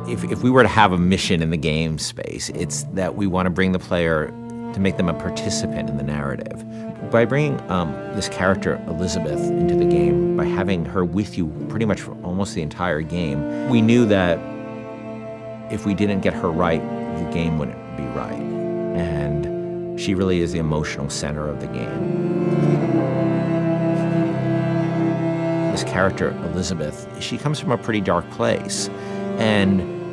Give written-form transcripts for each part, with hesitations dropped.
If we were to have a mission in the game space, it's that we want to bring the player to make them a participant in the narrative. By bringing this character, Elizabeth, into the game, by having her with you pretty much for almost the entire game, we knew that if we didn't get her right, the game wouldn't be right. And she really is the emotional center of the game. This character, Elizabeth, she comes from a pretty dark place.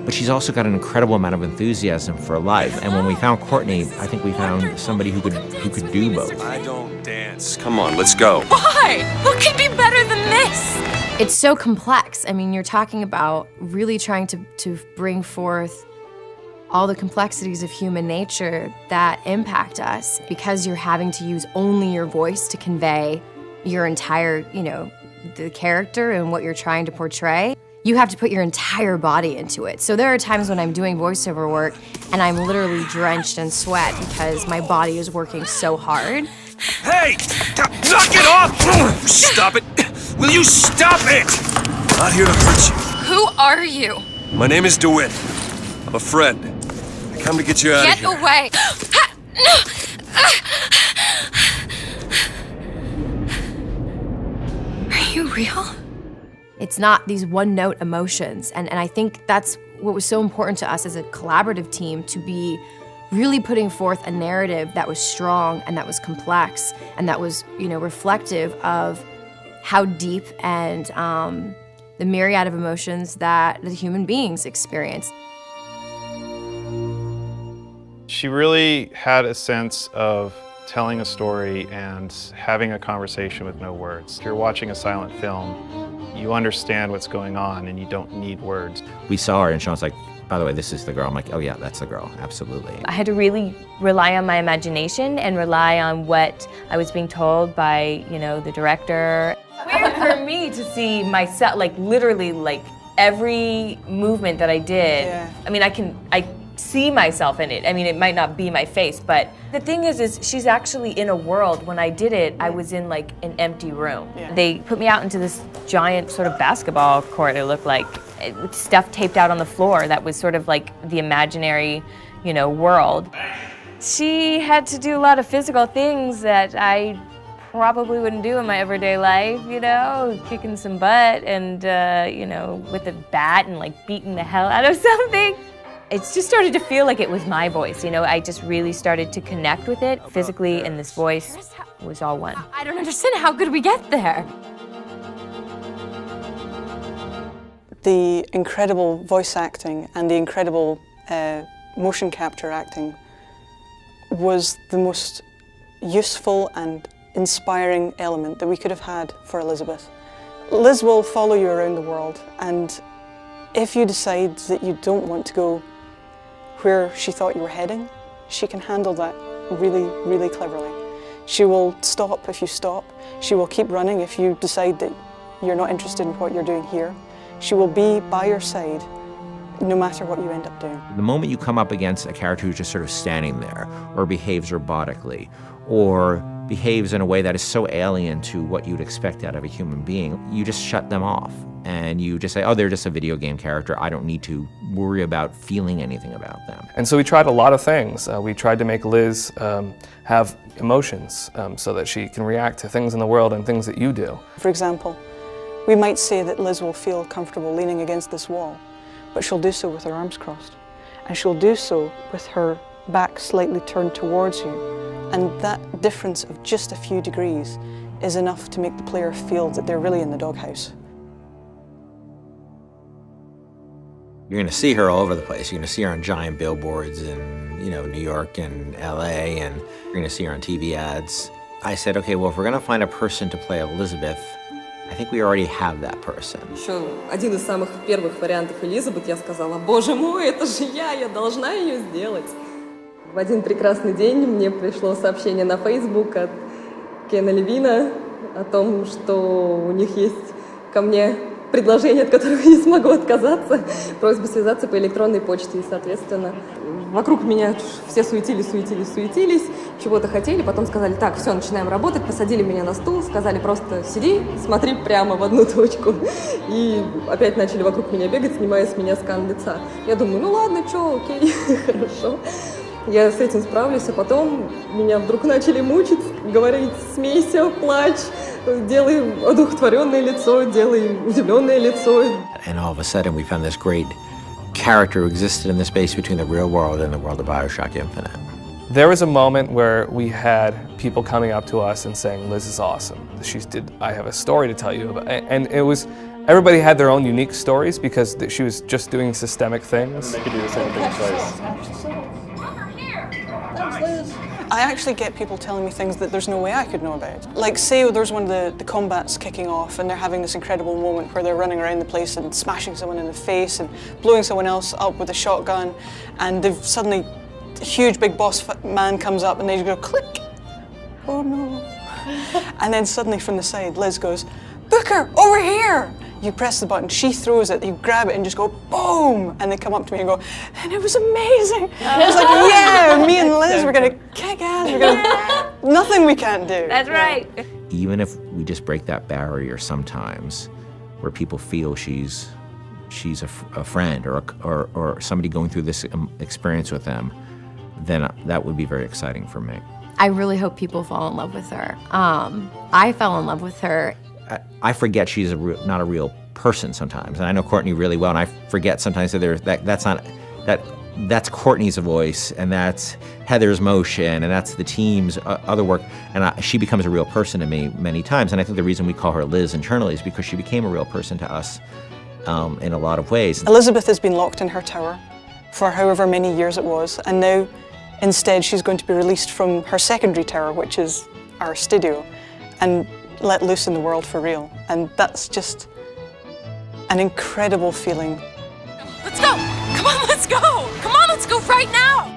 But she's also got an incredible amount of enthusiasm for life. And when we found Courtney, I think we found somebody who could do both. I don't dance. Come on, let's go. Why? What could be better than this? It's so complex. I mean, you're talking about really trying to bring forth all the complexities of human nature that impact us because you're having to use only your voice to convey your entire, the character and what you're trying to portray. You have to put your entire body into it. So there are times when I'm doing voiceover work and I'm literally drenched in sweat because my body is working so hard. Hey! Knock it off! Stop it! Will you stop it? I'm not here to hurt you. Who are you? My name is DeWitt. I'm a friend. I come to get you out of here. Get away! Are you real? It's not these one-note emotions, and I think that's what was so important to us as a collaborative team, to be really putting forth a narrative that was strong and that was complex and that was, reflective of how deep and the myriad of emotions that the human beings experience. She really had a sense of telling a story and having a conversation with no words. If you're watching a silent film, you understand what's going on and you don't need words. We saw her and Sean's like, by the way, this is the girl. I'm like, oh yeah, that's the girl, absolutely. I had to really rely on my imagination and rely on what I was being told by, the director. Weird for me to see myself, literally, every movement that I did. Yeah. I mean, I see myself in it. I mean, it might not be my face, but the thing is she's actually in a world. When I did it, I was in an empty room. Yeah. They put me out into this giant sort of basketball court, it looked like, with stuff taped out on the floor that was sort of like the imaginary, world. She had to do a lot of physical things that I probably wouldn't do in my everyday life, kicking some butt and, with a bat and beating the hell out of something. It just started to feel like it was my voice, I just really started to connect with it physically, and this voice was all one. I don't understand, how could we get there? The incredible voice acting and the incredible motion capture acting was the most useful and inspiring element that we could have had for Elizabeth. Liz will follow you around the world, and if you decide that you don't want to go where she thought you were heading, she can handle that really, really cleverly. She will stop if you stop. She will keep running if you decide that you're not interested in what you're doing here. She will be by your side no matter what you end up doing. The moment you come up against a character who's just sort of standing there, or behaves robotically, or behaves in a way that is so alien to what you'd expect out of a human being, you just shut them off. And you just say, oh, they're just a video game character. I don't need to worry about feeling anything about them. And so we tried a lot of things. We tried to make Liz have emotions so that she can react to things in the world and things that you do. For example, we might say that Liz will feel comfortable leaning against this wall, but she'll do so with her arms crossed. And she'll do so with her back slightly turned towards you. And that difference of just a few degrees is enough to make the player feel that they're really in the doghouse. You're going to see her all over the place. You're going to see her on giant billboards in, New York and LA, and you're going to see her on TV ads. I said, okay, well, if we're going to find a person to play Elizabeth, I think we already have that person. Еще один из самых первых вариантов Элизабет, я сказала, боже мой, это же я должна ее сделать. В один прекрасный день мне пришло сообщение на Facebook от Кена Левина о том, что у них есть ко мне предложение, от которого я не смогу отказаться, просьба связаться по электронной почте. И, соответственно, вокруг меня все суетились, чего-то хотели, потом сказали, так, все, начинаем работать, посадили меня на стул, сказали просто сиди, смотри прямо в одну точку. И опять начали вокруг меня бегать, снимая с меня скан лица. Я думаю, ну ладно, что, окей, хорошо. Я с этим справлюсь, а потом меня вдруг начали мучить, говорить, смейся, плачь, делай одухотворенное лицо, делай удивленное лицо. And all of a sudden we found this great character who existed in the space between the real world and the world of BioShock Infinite. There was a moment where we had people coming up to us and saying, Liz is awesome. I have a story to tell you about. And it was, everybody had their own unique stories because she was just doing systemic things. They could do the same thing twice. I actually get people telling me things that there's no way I could know about. Like, say there's one of the combats kicking off and they're having this incredible moment where they're running around the place and smashing someone in the face and blowing someone else up with a shotgun, and they've suddenly, a huge big boss man comes up and they just go click. Oh no. And then suddenly from the side, Liz goes, Booker, over here! You press the button, she throws it, you grab it and just go boom! And they come up to me and go, and it was amazing! And I was like, yeah, me and Liz, we're gonna kick ass, nothing we can't do. That's right. Even if we just break that barrier sometimes, where people feel she's a friend or somebody going through this experience with them, then that would be very exciting for me. I really hope people fall in love with her. I fell in love with her. I forget she's not a real person sometimes, and I know Courtney really well, and I forget sometimes that that's Courtney's voice, and that's Heather's motion, and that's the team's other work, and she becomes a real person to me many times. And I think the reason we call her Liz internally is because she became a real person to us in a lot of ways. Elizabeth has been locked in her tower for however many years it was, and now instead she's going to be released from her secondary tower, which is our studio, and let loose in the world for real. And that's just an incredible feeling. Let's go! Come on, let's go! Come on, let's go right now!